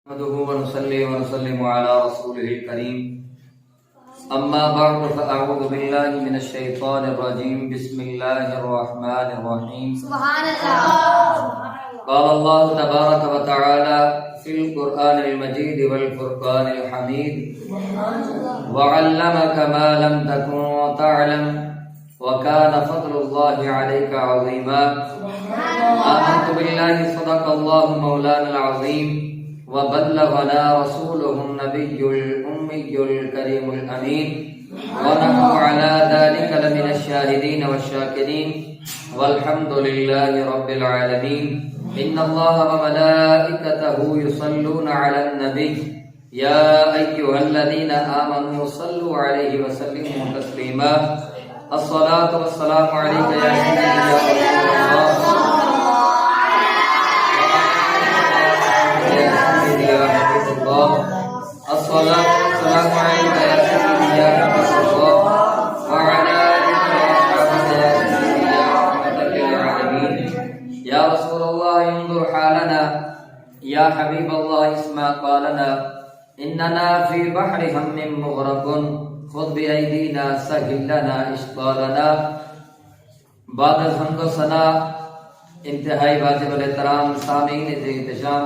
نحمده ونصلي ونسلم على رسوله الكريم أما بعد فأعوذ بالله من الشيطان الرجيم بسم الله الرحمن الرحيم سبحان الله. قال الله تبارك وتعالى في القرآن المجيد والفرقان الحميد وعلمك ما لم تكن تعلم وكان فضل الله عليك عظيما آمنت بالله صدق الله مولانا العظيم وبلغنا رسوله النبي الأمي الكريم الأمين ونحن على ذلك لمن الشاهدين والشاكرين والحمد لله رب العالمين إن الله وملائكته يصلون على النبي يا أيها الذين آمنوا صلوا عليه وسلموا تسليما الصلاة والسلام عليك يا سيدي يا رسول الله الصلاة والسلام عليك يا سيدي يا حبيب الله وعلى آلك وأصحابك يا سيدي يا رحمة للعالمين يا رسول الله انظر حالنا يا حبيب الله اسمع قالنا إننا في بحر هم مغرق خذ بأيدينا سهل لنا اشغالنا بعد الحمد و ثنا انتہائی واجب الاحترام سامعین احتشام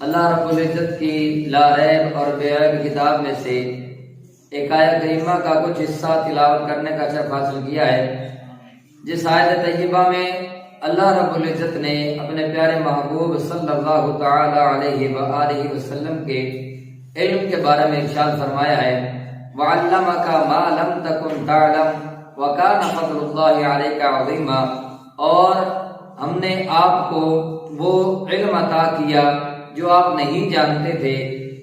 اللہ رب العزت کی لا ریب اور بے عیب کتاب میں سے ایک آیت کریمہ کا کچھ حصہ تلاوت کرنے کا شرف حاصل کیا ہے، جس آیت طیبہ میں اللہ رب العزت نے اپنے پیارے محبوب صلی اللہ تعالی علیہ وآلہ وسلم کے علم کے بارے میں ارشاد فرمایا ہے وَعَلَّمَكَ مَا لَمْ تَكُنْ تَعْلَمْ وَكَانَ فَضْلُ اللَّهِ عَلَيْكَ عَظِيمًا، اور ہم نے آپ کو وہ علم عطا کیا جو آپ نہیں جانتے تھے،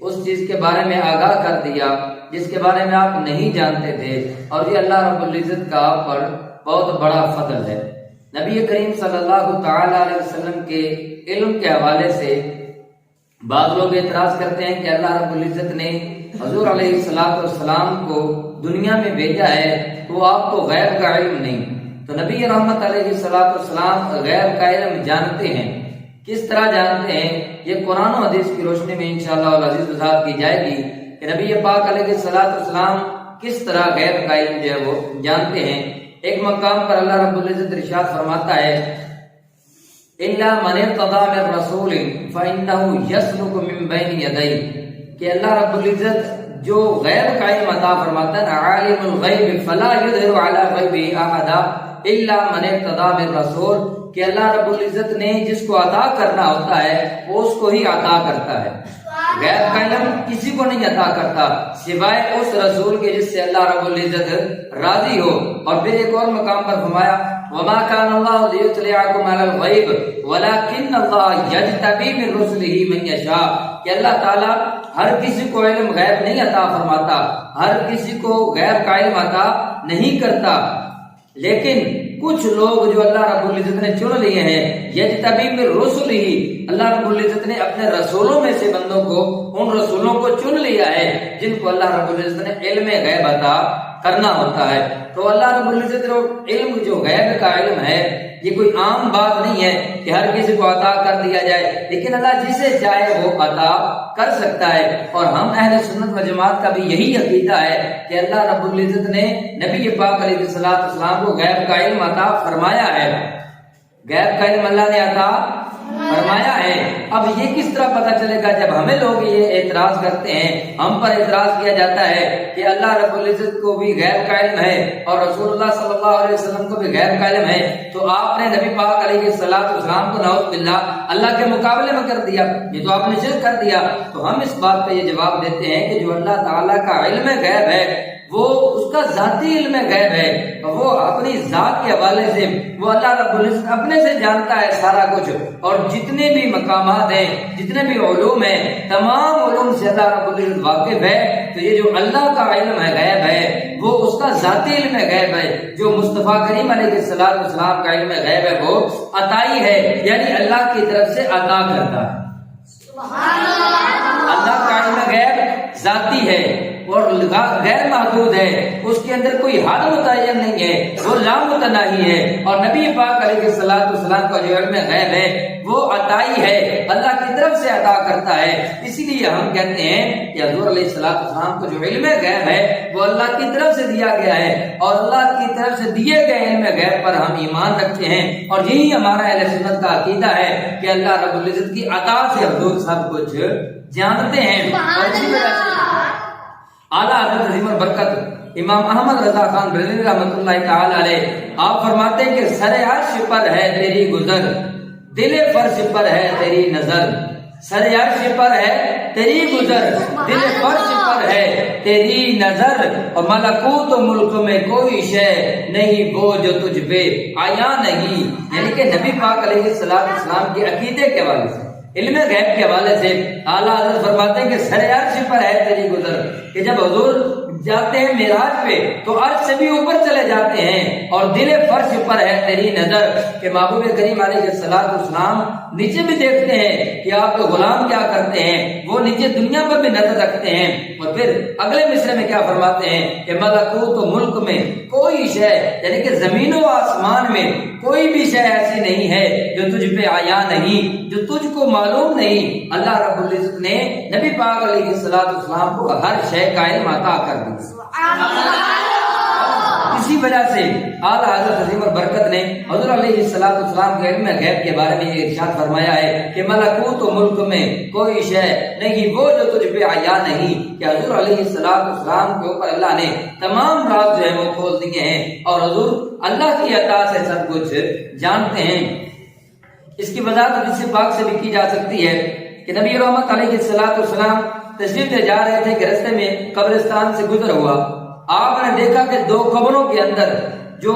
اس چیز کے بارے میں آگاہ کر دیا جس کے بارے میں آپ نہیں جانتے تھے، اور یہ اللہ رب العزت کا آپ پر بہت بڑا فضل ہے۔ نبی کریم صلی اللہ تعالی علیہ وسلم کے علم کے حوالے سے بعض لوگ اعتراض کرتے ہیں کہ اللہ رب العزت نے حضور علیہ السلام کو دنیا میں بھیجا ہے تو آپ کو غیب کا علم نہیں، تو نبی رحمت علیہ السلام غیب کا علم جانتے ہیں۔ کس طرح جانتے ہیں؟ یہ قرآن و حدیث کی روشنی میں انشاءاللہ العزیز وضاحت کی جائے گی کہ نبی پاک علیہ السلام کس طرح غیب کا علم جو ہے وہ جانتے ہیں۔ ایک مقام پر اللہ رب العزت ارشاد فرماتا ہے اِلَّا مَنِ ارْتَضَىٰ مِن رَّسُولٍ فَإِنَّهُ يَسْلُكُ مِن بَيْنِ يَدَيْهِ، کہ اللہ رب العزت جو غیب کا علم عطا فرماتا ہے، عالم الغیب فلا یظہر علی غیبہ احدا الا من ارتضی من رسول، کہ اللہ رب العزت نے جس کو عطا کرنا ہوتا ہے وہ اس کو ہی عطا کرتا ہے، غیب کا علم کسی کو نہیں عطا کرتا سوائے اس رسول کے جس سے اللہ رب العزت راضی ہو۔ اور پھر ایک اور مقام پر فرمایا وما كان الله ليطلعكم على الغيب ولكن الله يجتبي من رسله من يشاء، کہ اللہ تعالی ہر کسی کو علم غیب نہیں عطا فرماتا، ہر کسی کو غیب کا علم عطا نہیں کرتا، لیکن کچھ لوگ جو اللہ رب العزت نے چن لیے ہیں یجتبی من رسلہ، اللہ رب العزت نے اپنے رسولوں میں سے بندوں کو، ان رسولوں کو چن لیا ہے جن کو اللہ رب العزت نے علم غیب عطا کرنا ہوتا ہے۔ تو اللہ رب العزت نے علم جو غیب کا علم ہے یہ کوئی عام بات نہیں ہے کہ ہر کسی کو عطا کر دیا جائے، لیکن اللہ جسے چاہے وہ عطا کر سکتا ہے۔ اور ہم اہل سنت و جماعت کا بھی یہی عقیدہ ہے کہ اللہ رب العزت نے نبی پاک علیہ السلام کو غیب کا علم عطا فرمایا ہے، غیب کا علم اللہ نے عطا فرمایا ہے۔ اب یہ کس طرح پتہ چلے گا؟ جب ہمیں لوگ یہ اعتراض کرتے ہیں، ہم پر اعتراض کیا جاتا ہے کہ اللہ رب العزت کو بھی غیب کا علم ہے اور رسول اللہ صلی اللہ علیہ وسلم کو بھی غیب کا علم ہے، تو آپ نے نبی پاک علیہ السلام کو نعوذ باللہ اللہ کے مقابلے میں کر دیا، یہ تو آپ نے شرک کر دیا۔ تو ہم اس بات پہ یہ جواب دیتے ہیں کہ جو اللہ تعالیٰ کا علم غیب ہے وہ اس کا ذاتی علم غیب ہے، وہ اپنی ذات کے حوالے سے وہ اللہ رب العزت اپنے سے جانتا ہے سارا کچھ، اور جتنے بھی مقامات ہیں، جتنے بھی علوم ہیں، تمام علوم سے اللہ رب العزت واقف ہے۔ تو یہ جو اللہ کا علم غیب ہے وہ اس کا ذاتی علم غیب ہے، جو مصطفیٰ کریم علیہ السلام کا علم غیب ہے وہ عطائی ہے، یعنی اللہ کی طرف سے عطا کرتا ہے۔ اللہ کا علم غیب ذاتی ہے، اور غیر محدود ہے، اس کے اندر کوئی حد متعین نہیں ہے، وہ لامتناہی ہے، اور نبی پاک علیہ الصلوۃ والسلام کا جو علم غیب ہے وہ عطائی ہے، اللہ کی طرف سے عطا کرتا ہے۔ اسی لیے ہم کہتے ہیں کہ حضور علیہ الصلوۃ والسلام کو جو علم غیب ہے وہ اللہ کی طرف سے دیا گیا ہے، اور اللہ کی طرف سے دیے گئے علم غیب پر ہم ایمان رکھتے ہیں، اور یہی ہمارا اہل سنت کا عقیدہ ہے کہ اللہ رب العزت کی عطا سے حضور سب کچھ جانتے ہیں۔ اور اسی وجہ سے اعلیٰ حضرت عظیم البرکت امام احمد رضا خان بریلوی رحمۃ اللہ تعالی علیہ آپ فرماتے ہیں کہ سر عرش پر ہے تیری گزر، دل فرش پر ہے تیری نظر، سر عرش پر ہے تیری گزر، دل فرش پر ہے تیری نظر، اور ملکوت و ملک میں کوئی شے نہیں وہ جو تجھ پہ آیا نہیں۔ یعنی کہ نبی پاک علیہ السلام کے عقیدے کے حوالے سے، علم غیب کے حوالے سے اعلیٰ حضرت فرماتے ہیں کہ سر عرش پر ہے تیری گزر، کہ جب حضور جاتے ہیں معراج پہ تو عرش سے بھی اوپر چلے جاتے ہیں، اور دل فرش پر ہے تیری نظر، کہ محبوب کریم علیہ السلام نیچے بھی دیکھتے ہیں کہ آپ کے غلام کیا کرتے ہیں، وہ نیچے دنیا پر بھی نظر رکھتے ہیں۔ اور پھر اگلے مصرے میں کیا فرماتے ہیں کہ ملکوت و ملک میں کوئی شے، یعنی کہ زمین و آسمان میں کوئی بھی شے ایسی نہیں ہے جو تجھ پہ آیا نہیں، جو تجھ کو معلوم نہیں۔ اللہ رب العزت نے نبی پاک علیہ السلام کو ہر شے کا علم عطا کر دیا۔ اسی وجہ سے اعلیٰ حضرت عظیم البرکت نے حضور علیہ السلام کے علم غیب کے بارے میں یہ ارشاد فرمایا ہے کہ ملکوت و ملک میں کوئی شے نہیں وہ جو تجھ پہ آیا نہیں، کہ حضور علیہ السلام کے اوپر اللہ نے تمام راز جو ہے وہ کھول دیے ہیں، اور حضور اللہ کی عطا سے سب کچھ جانتے ہیں۔ اس کی وضاحت حدیث پاک سے بھی کی جا سکتی ہے کہ نبی رحمت علیہ السلام تشریف لے جا رہے تھے کہ رستے میں قبرستان سے گزر ہوا، آپ نے دیکھا کہ دو قبروں کے اندر جو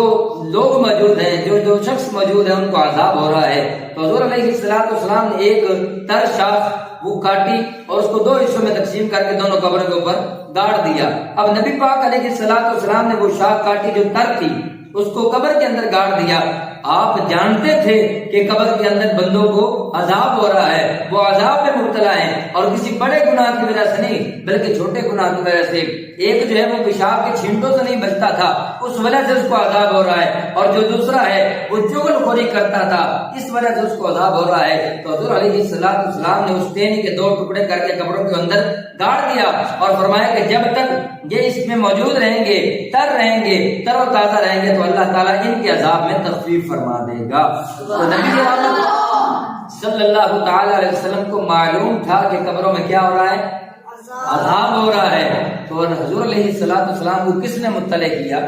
لوگ موجود ہیں، جو شخص موجود ہیں، ان کو عذاب ہو رہا ہے۔ تو حضور علیہ السلام نے ایک تر شاخ وہ کاٹی اور اس کو دو حصوں میں تقسیم کر کے دونوں قبروں کے اوپر گاڑ دیا۔ اب نبی پاک علیہ السلام نے وہ شاخ کاٹی جو تر تھی، اس کو قبر کے اندر گاڑ دیا۔ آپ جانتے تھے کہ قبر کے اندر بندوں کو عذاب ہو رہا ہے، وہ عذاب میں مبتلا ہیں، اور کسی بڑے گناہ کی وجہ سے نہیں بلکہ چھوٹے گناہ کی وجہ سے۔ ایک جو ہے وہ پیشاب کے چھینٹوں سے نہیں بچتا تھا، اس وجہ سے اس کو عذاب ہو رہا ہے، اور جو دوسرا ہے وہ چغل خوری کرتا تھا، اس وجہ سے اس کو عذاب ہو رہا ہے۔ تو حضور علیہ السلام نے اس ٹہنی کے دو ٹکڑے کر کے قبروں کے اندر گاڑ دیا، اور فرمایا کہ جب تک یہ اس میں موجود رہیں گے، تر و تازہ رہیں گے، تو اللہ تعالیٰ ان کے عذاب میں تخفیف فرما دے گا۔ تو نبی صلی اللہ تعالی علیہ وسلم کو معلوم تھا کہ قبروں میں کیا ہو رہا ہے، عذاب ہو رہا ہے۔ تو حضور علیہ السلام کو کس نے مطلع کیا؟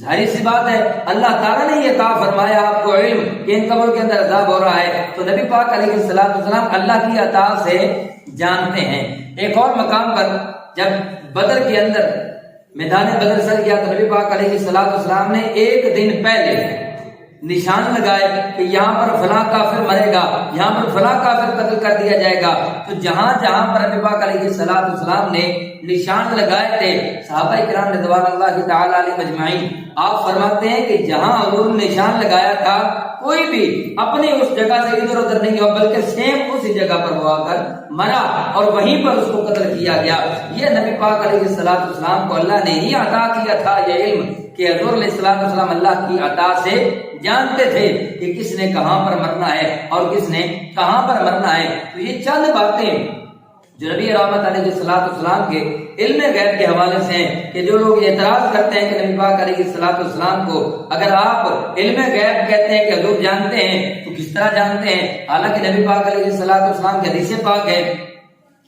ظاہر سی بات ہے اللہ تعالیٰ نے یہ کہا فرمایا آپ کو علم کہ ان قبروں کے اندر عذاب ہو رہا ہے، تو نبی پاک علیہ السلام اللہ کی عطا سے جانتے ہیں۔ ایک اور مقام پر جب بدر کے اندر میدان بدر سر کیا تو نبی پاک علیہ السلام نے ایک دن پہلے نشان لگائے کہ یہاں پر فلاں کافر مرے گا، یہاں پر فلاں کافر قتل کر دیا جائے گا۔ تو جہاں جہاں پر نبی پاک علیہ السلام نے نشان لگائے تھے، صحابہ کرام رضوان اللہ تعالی علیہم اجمعین آپ فرماتے ہیں کہ جہاں حضور نے نشان لگایا تھا کوئی بھی اپنی اس جگہ سے ادھر ادھر نہیں ہوا، بلکہ سیم اسی جگہ پر وہ آ کر مرا اور وہیں پر اس کو قتل کیا گیا۔ یہ نبی پاک علیہ السلام کو اللہ نے ہی عطا کیا تھا یہ علم کہ حضور علیہ السلام اللہ کی عطا سے جانتے تھے کہ کس نے کہاں پر مرنا ہے اور کس نے کہاں پر مرنا ہے۔ تو یہ چند باتیں جو نبی رحمت علیہ السلام کے علم غیب کے حوالے سے ہیں کہ جو لوگ اعتراض کرتے ہیں کہ نبی پاک علیہ السلام کو اگر آپ علم غیب کہتے ہیں کہ حضور جانتے ہیں تو کس طرح جانتے ہیں؟ حالانکہ نبی پاک علیہ السلام کے حدیث پاک ہے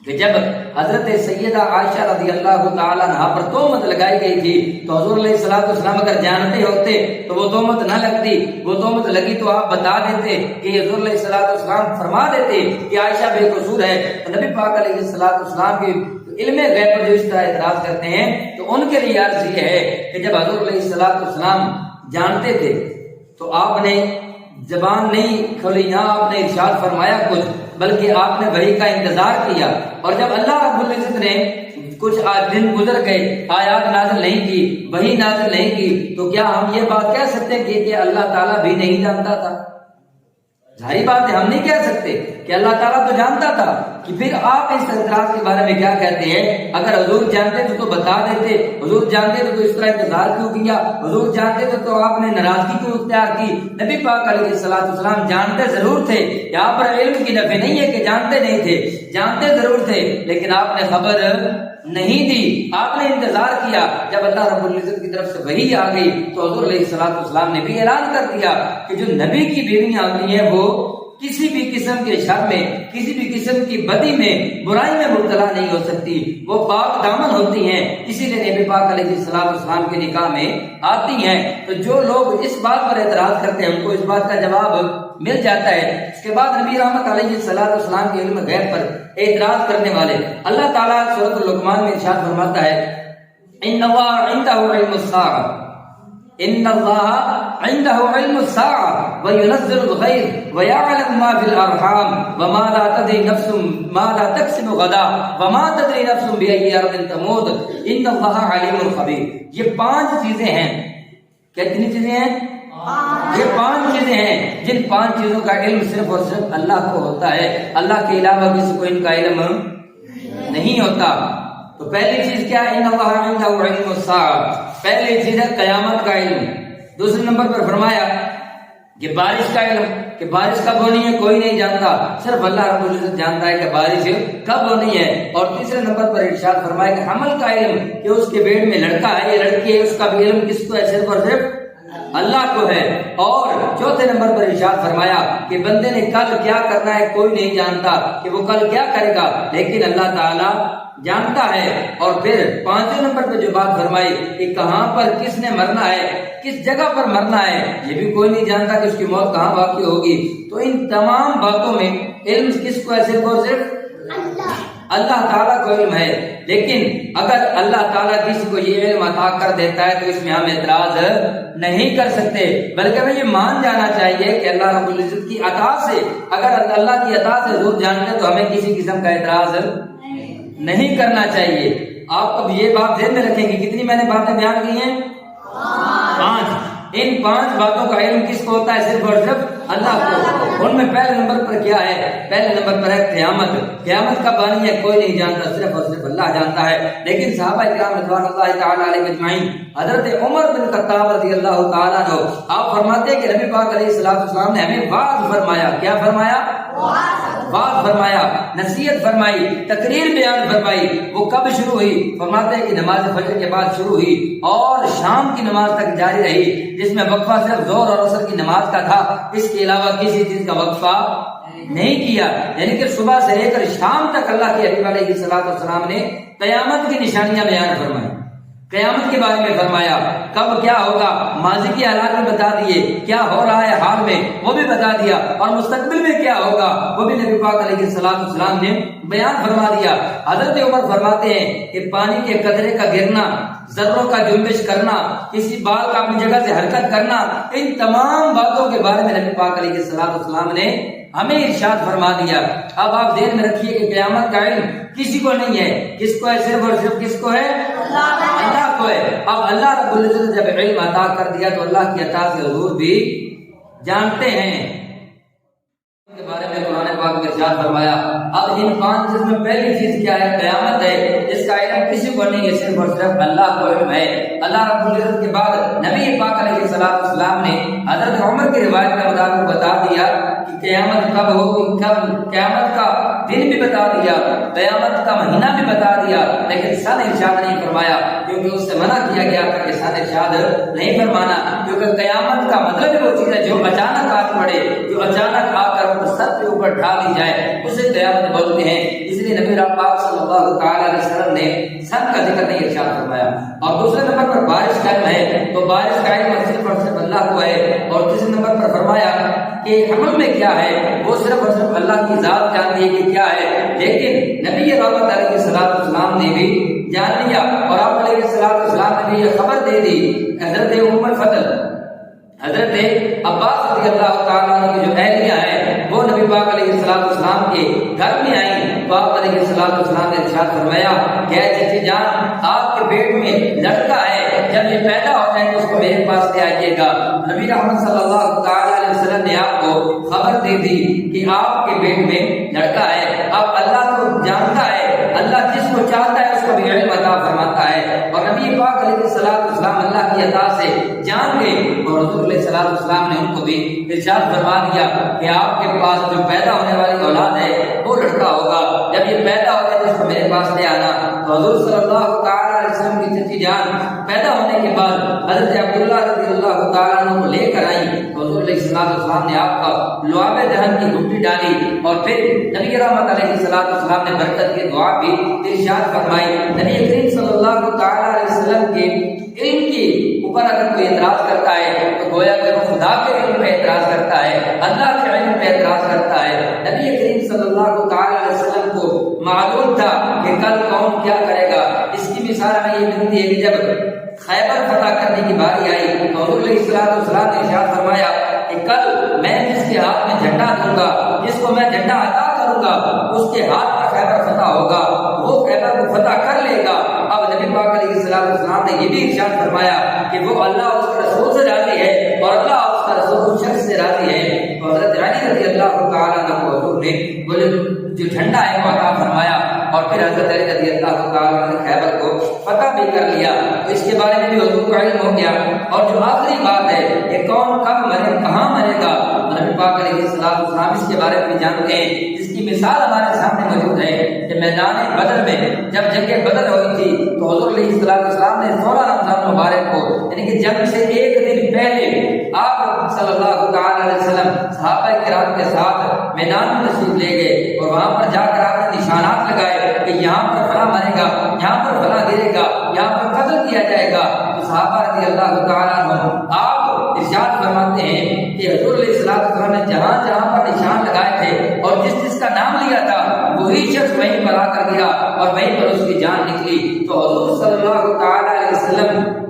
کہ جب حضرت سیدہ عائشہ رضی اللہ تعالی عنہا پر تہمت لگائی گئی تھی تو حضور علیہ السلام اگر جانتے ہوتے تو وہ تہمت نہ لگتی، وہ تہمت لگی تو آپ بتا دیتے کہ حضور علیہ السلام فرما دیتے کہ عائشہ بے قصور ہے۔ تو نبی پاک علیہ السلام کے علم غیب پر جو اس طرح اعتراض کرتے ہیں تو ان کے لیے عرض یہ ہے کہ جب حضور علیہ السلام جانتے تھے تو آپ نے زبان نہیں کھولی، نہ آپ نے ارشاد فرمایا کچھ، بلکہ آپ نے وحی کا انتظار کیا۔ اور جب اللہ رب العزت نے کچھ دن گزر گئے، آیات نازل نہیں کی، وحی نازل نہیں کی، تو کیا ہم یہ بات کہہ سکتے ہیں کہ اللہ تعالیٰ بھی نہیں جانتا تھا؟ ظاہری بات ہے ہم نہیں کہہ سکتے کہ اللہ تعالیٰ تو جانتا تھا کہ پھر آپ اس اعتراض کے بارے میں کیا کہتے ہیں؟ اگر حضور جانتے تو بتا دیتے، حضور جانتے تو اس طرح انتظار کیوں کیا، حضور جانتے تو آپ نے ناراضگی کیوں اختیار کی؟ نبی پاک علیہ الصلوۃ والسلام جانتے ضرور تھے، یہاں پر علم کی نفی نہیں ہے کہ جانتے نہیں تھے، جانتے ضرور تھے لیکن آپ نے خبر نہیں دی، آپ نے انتظار کیا۔ جب اللہ رب العزت کی طرف سے وحی آ گئی تو حضور علیہ الصلوۃ والسلام نے بھی اعلان کر دیا کہ جو نبی کی بیویاں ہوتی ہیں وہ کسی بھی قسم کے شر میں، کسی بھی قسم کی بدی میں، برائی میں مبتلا نہیں ہو سکتی، وہ پاک دامن ہوتی ہیں، اسی لیے نبی پاک علیہ الصلوۃ والسلام کے نکاح میں آتی ہیں۔ تو جو لوگ اس بات پر اعتراض کرتے ہیں ان کو اس بات کا جواب مل جاتا ہے۔ اس کے بعد نبی رحمت علیہ الصلوۃ والسلام کے علم غیب پر اعتراض کرنے والے اللہ تعالیٰ سورۃ اللقمان میں ارشاد فرماتا ہے ان اللہ عنده علم الساعة ان اللہ عنده علم الساعة وينزل الغيث ويعلم ما في الارحام وما لا تدري نفس ما لا تكسب غدا وما تدري نفس بأي ارض تموت ان اللہ علیم خبیر۔ یہ 5 چیزیں ہیں۔ کتنی چیزیں ہیں؟ یہ 5 چیزیں ہیں جن 5 چیزوں کا علم صرف اور صرف اللہ کو ہوتا ہے، اللہ کے علاوہ کسی کو ان کا علم نہیں ہوتا۔ تو پہلی چیز کیا ہے؟ ان اللہ عنده علم الساعة، پہلی چیز ہے قیامت کا علم۔ دوسرے نمبر پر فرمایا کہ بارش کا علم، کہ بارش کب ہونی ہے کوئی نہیں جانتا، صرف اللہ رب العزت جانتا ہے کہ بارش کب ہونی ہے۔ اور تیسرے نمبر پر ارشاد فرمایا کہ حمل کا علم، کہ اس کے پیٹ میں لڑکا ہے یا لڑکی ہے، اس کا بھی علم کس کو ہے؟ صرف اور صرف اللہ کو ہے۔ اور چوتھے نمبر پر ارشاد فرمایا کہ بندے نے کل کیا کرنا ہے کوئی نہیں جانتا، کہ وہ کل کیا کرے گا، لیکن اللہ تعالیٰ جانتا ہے۔ اور پھر 5ویں نمبر پہ جو بات فرمائی کہ کہاں پر کس نے مرنا ہے، کس جگہ پر مرنا ہے، یہ بھی کوئی نہیں جانتا کہ اس کی موت کہاں واقع ہوگی۔ تو ان تمام باتوں میں علم کس کو ہے؟ صرف اور صرف اللہ تعالیٰ کو علم ہے۔ لیکن اگر اللہ تعالیٰ کسی کو یہ علم عطا کر دیتا ہے تو اس میں ہم اعتراض نہیں کر سکتے، بلکہ ہمیں یہ مان جانا چاہیے کہ اللہ رب العزت کی عطا سے، اگر اللہ کی عطا سے حضور جانتے تو ہمیں کسی قسم کا اعتراض نہیں کرنا چاہیے۔ آپ اب یہ بات ذہن میں رکھیں گے، کتنی میں نے باتیں بیان کی ہیں؟ 5۔ ان 5 باتوں کا علم کس کو ہوتا ہے؟ صرف اور صرف اللہ کو۔ ان میں پہلے نمبر پر کیا ہے؟ پہلے نمبر پر ہے قیامت۔ قیامت کب آنی ہے کوئی نہیں جانتا، صرف اور صرف اللہ جانتا ہے۔ لیکن صحابہ کرام رضوان اللہ تعالی علیہم اجمعین، حضرت عمر بن خطاب رضی اللہ تعالیٰ عنہ، آپ فرماتے ہیں کہ نبی پاک علیہ الصلوۃ والسلام نے ہمیں واعظ فرمایا۔ کیا فرمایا؟ واعظ فرمایا، نصیحت فرمائی، تقریر بیان فرمائی۔ وہ کب شروع ہوئی؟ فرماتے ہیں کہ نماز فجر کے بعد شروع ہوئی اور شام کی نماز تک جاری رہی، جس میں وقفہ صرف ظہر اور عصر کی نماز کا تھا، اس کے علاوہ کسی چیز کا وقفہ نہیں کیا۔ یعنی کہ صبح سے لے کر شام تک اللہ کے حبیب علیہ الصلوۃ والسلام نے قیامت کی نشانیاں بیان فرمائی، قیامت کے بارے میں فرمایا، کب کیا ہوگا، ماضی کے حالات میں بتا دیے، کیا ہو رہا ہے حال میں وہ بھی بتا دیا، اور مستقبل میں کیا ہوگا وہ بھی نبی پاک علیہ الصلوۃ والسلام نے بیان فرما دیا۔ حضرت عمر فرماتے ہیں کہ پانی کے قطرے کا گرنا، ذروں کا جنبش کرنا، کسی بال کا اپنی جگہ سے حرکت کرنا، ان تمام باتوں کے بارے میں نبی پاک علیہ الصلوۃ والسلام نے ہمیں ارشاد فرما دیا۔ اب آپ ذہن میں رکھیے کہ قیامت کا علم کسی کو نہیں ہے، کس کو ہے؟ صرف اور صرف کس کو ہے؟ اللہ کو ہے۔ اب اللہ رب العزت نے جب علم عطا کر دیا تو اللہ کی عطا سے حضور بھی جانتے ہیں کے بارے میں قرآن پاک میں ارشاد فرمایا۔ اب ان 5 چیز میں پہلی چیز کیا ہے؟ قیامت ہے، جس کا علم کسی کو نہیں ہے، صرف اور صرف اللہ کو علم ہے۔ اللہ رب العزت کے بعد نبی پاک علیہ الصلوۃ والسلام نے حضرت عمر کی روایت کے مطابق بتا دیا کہ قیامت کب ہوگی، کب قیامت کا دن بھی بتا دیا، قیامت کا مہینہ بھی بتا دیا، لیکن سن ارشاد نہیں فرمایا، کیونکہ اس سے منع کیا گیا تھا کہ سن ارشاد نہیں فرمانا، کیونکہ قیامت کا مطلب وہ چیز ہے جو اچانک آ پڑے، جو اچانک آ کر سر کے اوپر ڈھا دی جائے، اسے قیامت بولتے ہیں۔ اس لیے نبی پاک صلی اللہ تعالی علیہ وسلم نے سن کا ذکر نہیں ارشاد فرمایا۔ اور دوسرے نمبر پر بارش کا علم ہے، تو بارش کا علم صرف اور صرف اللہ کو ہے۔ اور تیسرے نمبر پر فرمایا کہ حمل میں کیا ہے وہ صرف اور صرف اللہ کی ذات جانتی ہے کہ کیا ہے، لیکن نبی رحمت علیہ الصلوۃ والسلام نے بھی جان لیا، اور آپ علیہ الصلوۃ والسلام نے بھی یہ خبر دے دی۔ حضرت ام الفضل، حضرت عباس رضی اللہ تعالیٰ عنہ کی جو اہلیہ ہے وہ نبی پاک علیہ الصلوۃ والسلام کے گھر میں آئیں، تو آپ علیہ السلام نے ارشاد فرمایا کہ اے چچی جان آپ کے پیٹ میں لڑکا ہے، جب یہ پیدا ہو جائے تو اس کو میرے پاس لے آئیے گا۔ نبی رحمت صلی اللہ تعالی علیہ وسلم نے آپ کو خبر دے دی کہ آپ کے پیٹ میں لڑکا ہے۔ اب اللہ کو جانتا ہے، اللہ جس کو چاہتا ہے اس کو بھی علم عطا فرماتا ہے، اور نبی پاک علیہ السلام اللہ کی عطا سے جان گئے، اور حضور علیہ السلام نے ان کو بھی ارشاد فرما دیا کہ آپ کے پاس جو پیدا ہونے والی اولاد ہے وہ لڑکا ہوگا، جب یہ پیدا ہو جائے تو اس کو میرے پاس لے آنا۔ تو حضور صلی اللہ تعالی علیہ وسلم کی چچی جان پیدا ہونے کے بعد حضرت عبداللہ رضی اللہ تعالیٰ عنہ کو لے کر آئی، تو حضور علیہ السلام نے آپ کا لعاب دہن کی گھٹی ڈالی، اور پھر نبی رحمت علیہ السلام نے برکت کی دعا بھی ارشاد فرمائی۔ نبی کریم صلی اللہ تعالیٰ علیہ وسلم کے علم کے اوپر اگر کوئی اعتراض کرتا ہے تو گویا کہ وہ خدا کے علم پہ اعتراض کرتا ہے، اللہ کے علم پہ اعتراض کرتا ہے۔ نبی کریم صلی اللہ تعالیٰ علیہ وسلم کو معلوم تھا کہ کل کون کیا کرے گا۔ اس کی مثال ہمیں یہ ملتی ہے کہ جب خیبر فتح کرنے کی باری آئی تو حضور علیہ السلام نے ارشاد فرمایا کہ کل میں جس کے ہاتھ میں جھنڈا دوں گا، جس کو میں جھنڈا عطا کروں گا، اس کے ہاتھ میں خیبر فتح ہوگا، وہ خیبر کو فتح کر لے گا۔ اب نبی پاک علیہ السلام نے یہ بھی ارشاد فرمایا کہ وہ اللہ اور اس کے رسول سے راضی ہے، اور اللہ اور اس کا رسول اس شخص سے راضی ہے۔ تو حضرت علی رضی اللہ تعالیٰ عنہ کو حضور نے وہ جو جھنڈا ہے وہ عطا فرمایا، اور پھر حضرت علی رضی اللہ تعالیٰ عنہ نے خیبر کو فتح بھی کر لیا۔ تو اس کے بارے میں بھی حضور کو علم ہو گیا۔ اور جو آخری بات ہے کہ کون کب مرے، کہاں مرے گا، نبی پاک علیہ السلام اس کے بارے میں جانتے ہیں، جس کی مثال ہمارے سامنے موجود ہے کہ میدان بدر میں جب جنگ بدر ہوئی تھی تو حضور علیہ السلام نے 16 رمضان مبارک کو، یعنی کہ جنگ سے ایک دن پہلے آپ صلی اللہ تعالی علیہ وسلم صحابہ کرام کے ساتھ میدان میں تشریف لے گئے، اور وہاں پر جا کر آپ نے نشانات لگائے کہ یہاں پر فلاں مرے گا، یہاں پر فلاں گرے گا، یہاں پر قتل کیا جائے گا۔ تو صحابہ رضی اللہ تعالیٰ عنہ آپ ارشاد فرماتے ہیں کہ حضور علیہ السلام نے جہاں جہاں پر نشان لگائے تھے اور جس جس کا نام لیا تھا وہی شخص وہیں پر آ کر گیا اور وہیں پر اس کی جان نکلی۔ تو حضور صلی اللہ تعالیٰ علیہ وسلم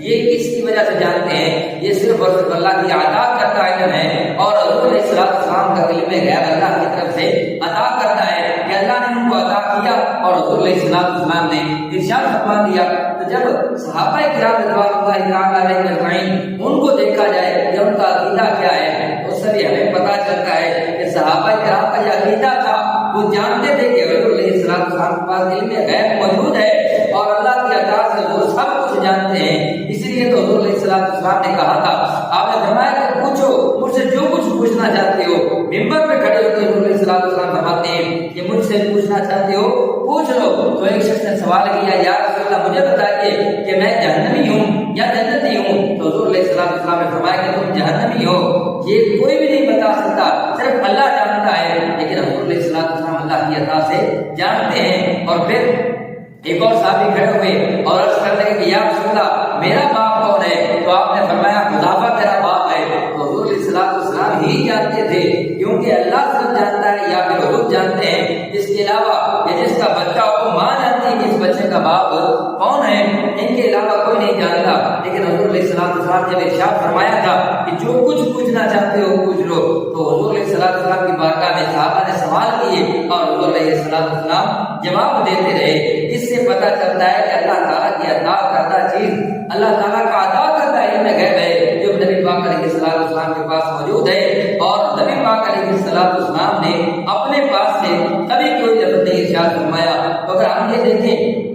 یہ کس کی وجہ سے جانتے ہیں؟ یہ صرف اور صرف اللہ کی عطا کرتا علم ہے، اور حضور علیہ السلام کا علم غیب اللہ کی طرف سے عطا کرتا ہے کہ اللہ نے ان کو عطا کیا، اور حضور علیہ السلام نے ارشاد فرما دیا۔ تو جب صحابہ کرام رضوان اللہ تعالیٰ علیہم اجمعین ان کو دیکھا جائے کہ ان کا عقیدہ کیا ہے، اس سے بھی ہمیں پتہ چلتا ہے کہ صحابہ کرام کا یہ عقیدہ تھا، وہ جانتے تھے کہ حضور علیہ السلام کے پاس علم غیب موجود ہے، اور اللہ کی عطا سے وہ سب کچھ جانتے ہیں۔ اسی لیے تو حضور علیہ السلام نے کہا تھا، آپ نے فرمایا کہ پوچھو مجھ سے جو کچھ پوچھنا چاہتے ہو۔ منبر پہ کھڑے ہو کے حضور علیہ السلام فرماتے ہیں کہ مجھ سے پوچھنا چاہتے ہو پوچھ لو۔ تو ایک شخص نے سوال کیا، یا رسول اللہ مجھے بتائیے کہ میں جہنمی ہوں یا جنتی ہوں؟ تو حضور علیہ السلام نے فرمایا کہ تم جہنمی ہو، یہ کوئی بھی نہیں بتا سکتا، صرف اللہ جانتا ہے۔ لیکن حضور علیہ السلام اللہ کی عطا سے جانتے ہیں۔ اور پھر ایک اور صحابی کھڑے ہوئے اور عرض کرنے لگے کہ یا رسول اللہ میرا باپ کون ہے؟ تو آپ نے فرمایا حذیفہ تیرا باپ ہے۔ تو حضور علیہ السلام ہی جانتے تھے، کیونکہ اللہ صرف جانتا ہے یا پھر حضور جانتے ہیں، اس کے علاوہ کہ جس کا بچہ ہو ماں جانتی ہے کہ اس بچے کا باپ کون ہے، ان کے علاوہ کوئی نہیں جانتا۔ لیکن حضور علیہ السلام جب ارشاد فرمایا تھا کہ جو کچھ پوچھنا چاہتے ہو پوچھ لو، تو حضور علیہ السلام کی بارگاہ میں صحابہ نے سوال کیے اور حضور علیہ السلام جواب دیتے رہے۔ اس سے پتہ چلتا ہے کہ اللہ تعالیٰ کی عطا کردہ چیز، اللہ تعالیٰ کا عطا کردہ علم غیب ہے جو نبی پاک علیہ السلام کے پاس موجود ہے، اور نبی پاک علیہ السلام نے اپنے پاس سے کبھی کوئی لفظ نہیں ارشاد فرمایا۔ تو اگر ہم یہ دیکھیں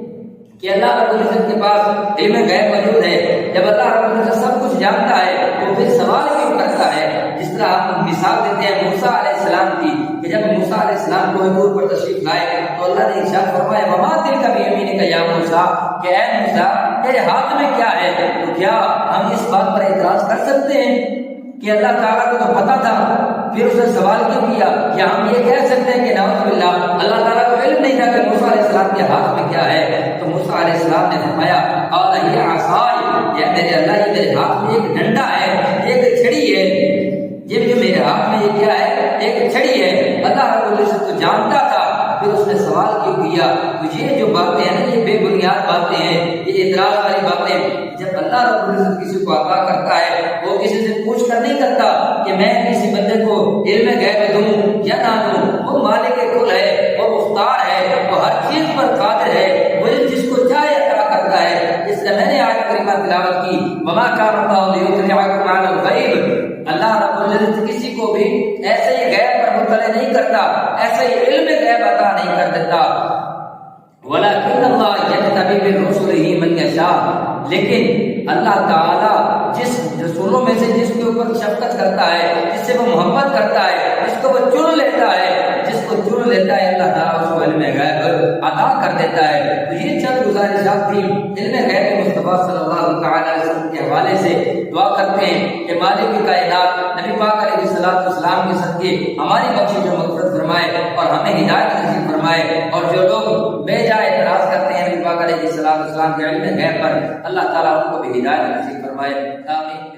کہ اللہ رب العزت کے پاس علم غیب موجود ہے، جب اللہ رب العزت سب کچھ جانتا ہے تو پھر سوال کیوں کرتا ہے؟ جس طرح ہم مثال دیتے ہیں موسیٰ علیہ السلام کی، کہ جب موسیٰ علیہ السلام کوہ طور پر تشریف لائے تو اللہ نے ارشاد فرمایا وما تلک بیمینک یا موسیٰ، کہ اے موسیٰ تیرے ہاتھ میں کیا ہے؟ تو کیا ہم اس بات پر اعتراض کر سکتے ہیں کہ اللہ تعالیٰ کو تو پتا تھا پھر اس نے سوال کیوں کیا؟ کیا ہم یہ کہہ سکتے ہیں کہ نعوذ باللہ اللہ تعالیٰ کو علم نہیں تھا کہ موسیٰ علیہ السلام کے ہاتھ میں کیا ہے؟ تو موسیٰ علیہ السلام نے فرمایا قال ہی عصای، یا میرے اللہ یہ میرے ہاتھ میں ایک ڈنڈا ہے، ایک چھڑی ہے، یہ جو میرے ہاتھ میں یہ کیا ہے؟ ایک چھڑی ہے۔ اللہ رب العزت تو جانتا تھا، پھر اس نے سوال کیوں کیا؟ تو یہ جو باتیں ہیں نا یہ بے بنیاد باتیں ہیں، یہ اعتراض والی باتیں۔ جب اللہ رب العزت کسی کو عطا کرتا ہے وہ کسی سے پوچھ کر نہیں کرتا کہ میں کسی بندے کو علم غیب دوں یا نہ دوں، وہ مالک کل ہے، وہ اس مختار ہے، وہ ہر چیز پر قادر ہے، وہ جس کو چاہے عطا کرتا ہے۔ اس کا میں نے آیت کریمہ تلاوت کی، وما کان اللہ لیطلعکم علی الغیب، اللہ رب العزت کسی کو بھی ایسے ہی غیب پر مطلع نہیں کرتا، ایسے ہی علم غیب عطا نہیں کر دیتا، ولیکن اللہ یجتبی من رسلہ من یشاء، لیکن اللہ تعالی جس رسولوں میں سے جس کے اوپر شفقت کرتا ہے، جس سے وہ محبت کرتا ہے، جس کو وہ چن لیتا ہے، جس کو چن لیتا ہے اللہ تعالیٰ اس کو علم غیب عطا کر دیتا ہے۔ تو یہ چند گزارشات تھی علم غیب مصطفیٰ صلی اللہ تعالی علیہ وسلم کے حوالے سے۔ دعا کرتے ہیں کہ مالک کائنات نبی پاک علیہ السلام کے صدقے ہماری بخشش و مغفرت فرمائے اور ہمیں ہدایت نصیب فرمائے، اور جو لوگ بے جا اعتراض کرتے ہیں نبی پاک علیہ السلام کے علم غیب پر، اللہ تعالیٰ ان کو بھی ہدایت نصیب فرمائے۔ آمین۔